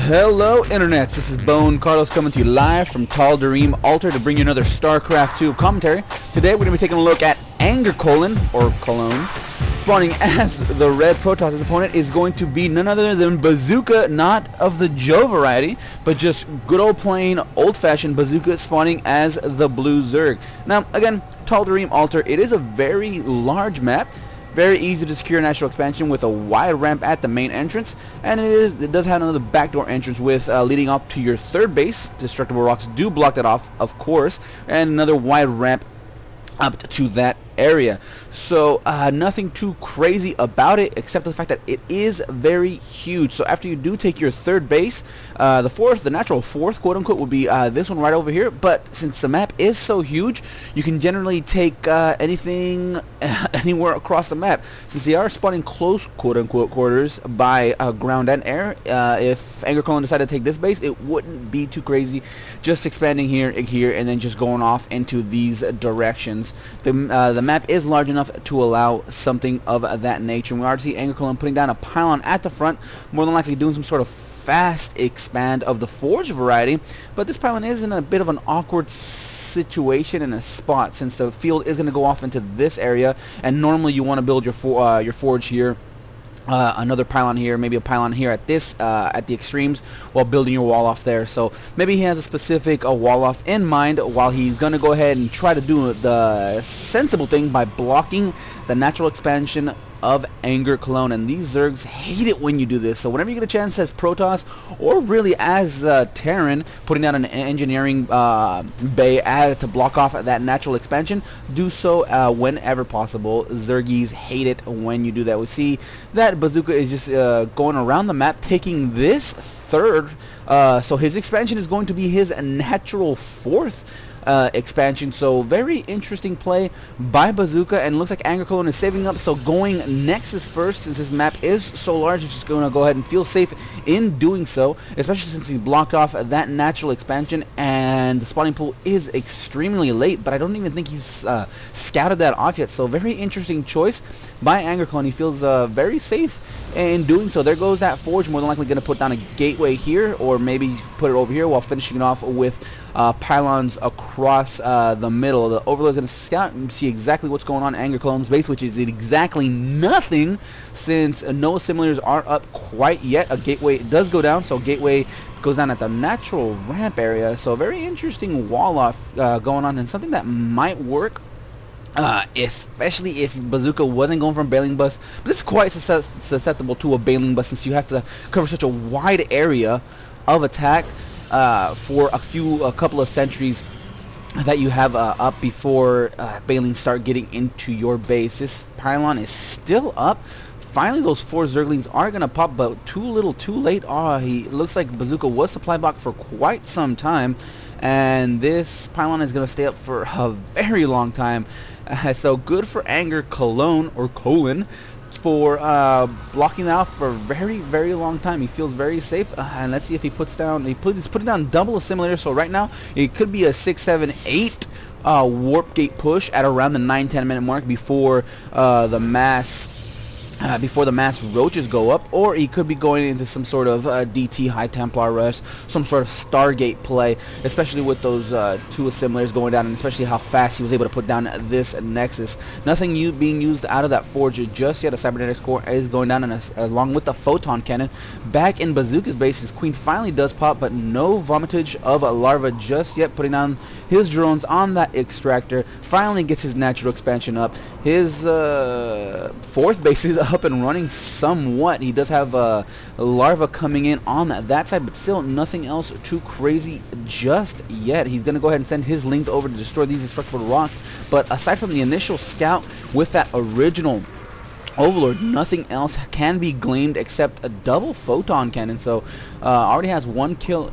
Hello internets, this is BoneCarlos coming to you live from Tal'Darim Altar to bring you another StarCraft 2 commentary. Today we're going to be taking a look at ANGERCOLON, or Cologne. Spawning as the red Protoss. His opponent is going to be none other than Bazooka, not of the Joe variety, but just good old plain old-fashioned Bazooka spawning as the blue Zerg. Now again, Tal'Darim Altar, it is a very large map. Very easy to secure natural expansion with a wide ramp at the main entrance, and it does have another backdoor entrance with leading up to your third base. Destructible rocks do block that off, of course, and another wide ramp up to that area. So nothing too crazy about it, except the fact that it is very huge. So after you do take your third base, the natural fourth, quote unquote, would be this one right over here. But since the map is so huge, you can generally take anything anywhere across the map. Since they are spawning close, quote unquote, quarters by ground and air, if ANGERCOLON decided to take this base, it wouldn't be too crazy. Just expanding here, and then just going off into these directions. The map is large enough to allow something of that nature. And we already see ANGERCOLON putting down a pylon at the front, more than likely doing some sort of fast expand of the forge variety, but this pylon is in a bit of an awkward situation in a spot, since the field is going to go off into this area, and normally you want to build your forge here. Another pylon here, maybe a pylon here at the extremes, while building your wall off there. So maybe he has a specific wall off in mind, while he's gonna go ahead and try to do the sensible thing by blocking the natural expansion of ANGERCOLON. And these Zergs hate it when you do this. So whenever you get a chance as Protoss, or really as Terran, putting down an engineering bay to block off that natural expansion, do so whenever possible. Zergies hate it when you do that. We see that Bazooka is just going around the map, taking this third. So his expansion is going to be his natural fourth expansion. So very interesting play by Bazooka, and looks like ANGERCOLON is saving up, so going Nexus first, since his map is so large. He's just going to go ahead and feel safe in doing so, especially since he blocked off that natural expansion, and the spawning pool is extremely late, but I don't even think he's scouted that off yet. So very interesting choice by ANGERCOLON. He feels very safe in doing so. There goes that forge, more than likely going to put down a gateway here, or maybe put it over here, while finishing it off with pylons across the middle. The Overlord is going to scout and see exactly what's going on in ANGERCOLON's base, which is exactly nothing, since no assimilators are up quite yet. A gateway does go down, so gateway goes down at the natural ramp area. So a very interesting wall off going on, and something that might work. Especially if Bazooka wasn't going for a bailing bus. But this is quite susceptible to a bailing bus, since you have to cover such a wide area of attack for a couple of sentries that you have up before bailings start getting into your base. This pylon is still up. Finally, those 4 Zerglings are going to pop, but too little, too late. He looks like Bazooka was supply blocked for quite some time, and this pylon is going to stay up for a very long time. So good for ANGERCOLON, or Colon, for blocking that out for a very, very long time. He feels very safe, and let's see if he puts down. He's putting down double assimilator, so right now it could be a 6, 7, 8 warp gate push at around the 9-10 minute mark before the mass roaches go up, or he could be going into some sort of DT High Templar rush, some sort of Stargate play, especially with those 2 assimilators going down, and especially how fast he was able to put down this Nexus. Nothing being used out of that forge just yet. A cybernetics core is going down, and along with the photon cannon. Back in Bazooka's base, his queen finally does pop, but no vomitage of a larva just yet, putting down his drones on that extractor. Finally gets his natural expansion up. His fourth base is up and running somewhat. He does have a larva coming in on that side, but still nothing else too crazy just yet. He's going to go ahead and send his lings over to destroy these destructible rocks, but aside from the initial scout with that original Overlord, nothing else can be gleaned except a double photon cannon. So already has 1 kill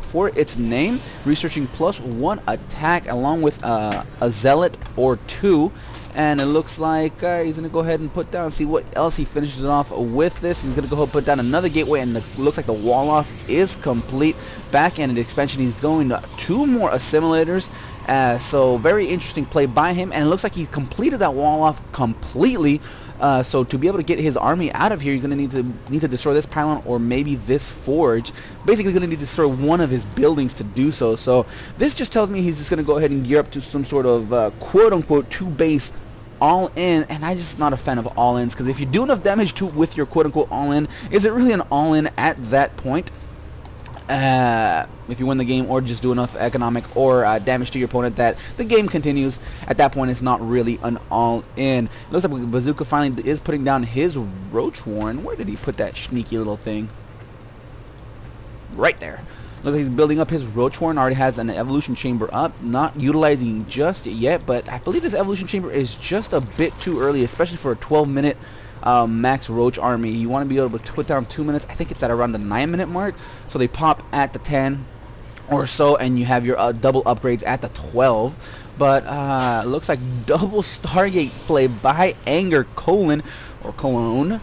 for its name, researching +1 attack, along with a zealot or 2. And it looks like he's going to go ahead and put down, see what else he finishes it off with this. He's going to go ahead and put down another gateway, and it looks like the wall off is complete. Back end expansion, he's going to 2 more assimilators, So very interesting play by him, and it looks like he completed that wall off completely. So to be able to get his army out of here, he's going to need to destroy this pylon or maybe this forge. Basically, going to need to destroy one of his buildings to do so. So this just tells me he's just going to go ahead and gear up to some sort of quote-unquote two-base all-in, and I'm just not a fan of all-ins, because if you do enough damage to with your quote-unquote all-in, is it really an all-in at that point? If you win the game or just do enough economic or damage to your opponent that the game continues, at that point it's not really an all-in. It looks like Bazooka finally is putting down his Roach Warren. Where did he put that sneaky little thing? Right there. Looks like he's building up his Roach Warren. Already has an evolution chamber up, not utilizing just yet, but I believe this evolution chamber is just a bit too early, especially for a 12-minute max Roach army. You want to be able to put down 2 minutes. I think it's at around the 9-minute mark, so they pop at the 10 or so, and you have your double upgrades at the 12. But looks like double Stargate play by ANGERCOLON or Cologne,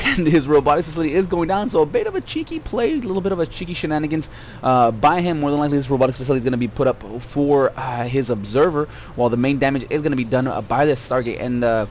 and his robotics facility is going down, so a bit of a cheeky play, a little bit of a cheeky shenanigans by him. More than likely this robotics facility is going to be put up for his observer, while the main damage is going to be done by this Stargate. And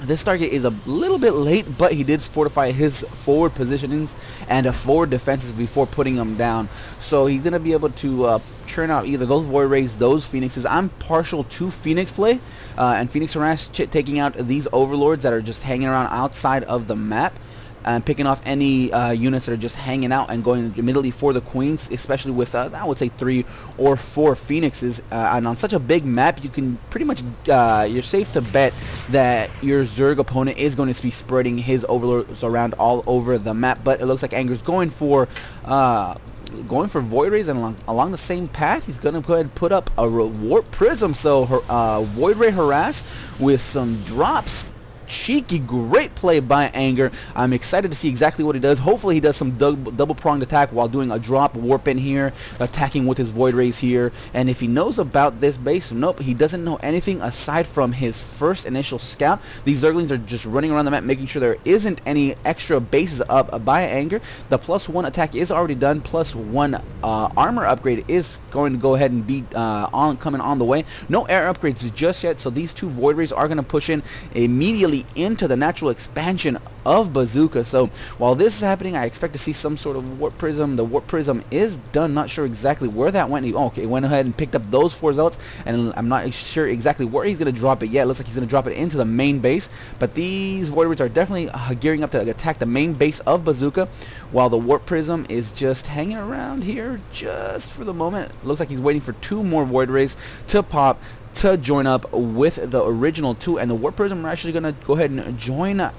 this Stargate is a little bit late, but he did fortify his forward positionings and forward defenses before putting them down. So he's going to be able to churn out either those Void Rays, those Phoenixes. I'm partial to Phoenix play, and Phoenix Harass taking out these Overlords that are just hanging around outside of the map, and picking off any units that are just hanging out and going immediately for the queens, especially with I would say 3 or 4 Phoenixes. And on such a big map, you can pretty much you're safe to bet that your Zerg opponent is going to be spreading his Overlords around all over the map. But it looks like Anger's going for Void Rays, and along the same path, he's going to go ahead and put up a Warp Prism. So Void Ray Harass with some drops. Cheeky, great play by Anger. I'm excited to see exactly what he does. Hopefully he does some double-pronged attack while doing a drop warp in here, attacking with his Void Rays here. And if he knows about this base, nope, he doesn't know anything aside from his first initial scout. These Zerglings are just running around the map, making sure there isn't any extra bases up by Anger. The +1 attack is already done. +1 armor upgrade is going to go ahead and be coming on the way. No air upgrades just yet, so these 2 Void Rays are going to push in immediately into the natural expansion of Bazooka. So while this is happening, I expect to see some sort of Warp Prism. The Warp Prism is done. Not sure exactly where that went. Okay, went ahead and picked up those 4 Zealots, and I'm not sure exactly where he's going to drop it yet. It looks like he's going to drop it into the main base, but these Void Rays are definitely gearing up to attack the main base of Bazooka, while the Warp Prism is just hanging around here just for the moment. Looks like he's waiting for 2 more Void Rays to pop to join up with the original 2, and the Warp Prism are actually going to go ahead and join up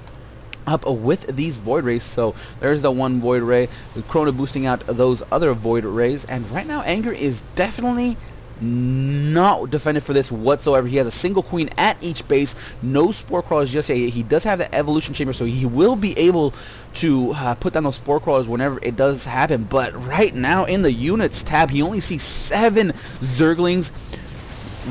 with these Void Rays. So there's the 1 Void Ray, Chrono boosting out those other Void Rays, and right now Anger is definitely not defended for this whatsoever. He has a single queen at each base, no Spore Crawlers just yet. He does have the evolution chamber, so he will be able to put down those Spore Crawlers whenever it does happen. But right now in the units tab, he only sees 7 Zerglings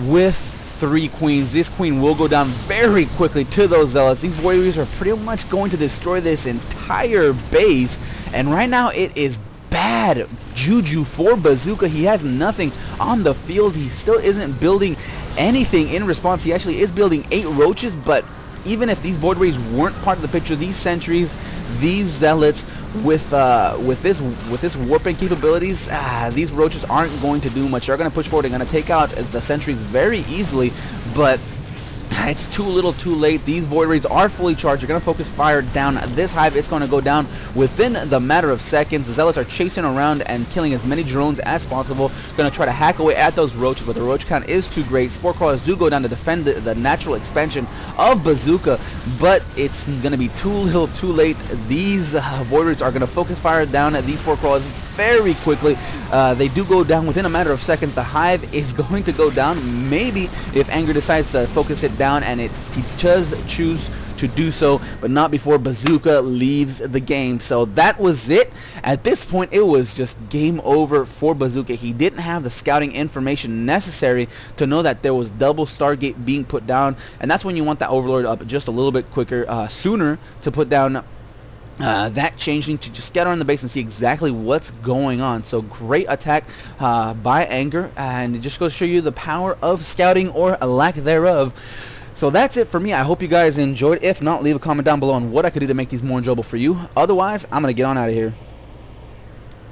with 3 queens. This queen will go down very quickly to those Zealots. These warriors are pretty much going to destroy this entire base, and right now it is bad juju for Bazooka. He has nothing on the field. He still isn't building anything in response. He actually is building 8 roaches, but even if these Void Rays weren't part of the picture, these sentries, these Zealots with this warping capabilities, these roaches aren't going to do much. They're going to push forward. They're going to take out the sentries very easily, but it's too little too late. These Void Rays are fully charged. They're going to focus fire down this hive. It's going to go down within the matter of seconds. The Zealots are chasing around and killing as many drones as possible. Going to try to hack away at those roaches, but the roach count is too great. Spore Crawlers do go down to defend the natural expansion of Bazooka, but it's going to be too little too late. These Void Rays are going to focus fire down at these Spore Crawlers very quickly. They do go down within a matter of seconds. The hive is going to go down, maybe if Anger decides to focus it down, and he does choose to do so, but not before Bazooka leaves the game. So that was it. At this point, it was just game over for Bazooka. He didn't have the scouting information necessary to know that there was double Stargate being put down, and that's when you want that Overlord up just a little bit quicker, sooner, to put down that changeling to just scatter on the base and see exactly what's going on. So great attack by Anger, and it just goes to show you the power of scouting or a lack thereof. So that's it for me. I hope you guys enjoyed. If not, leave a comment down below on what I could do to make these more enjoyable for you. Otherwise, I'm going to get on out of here.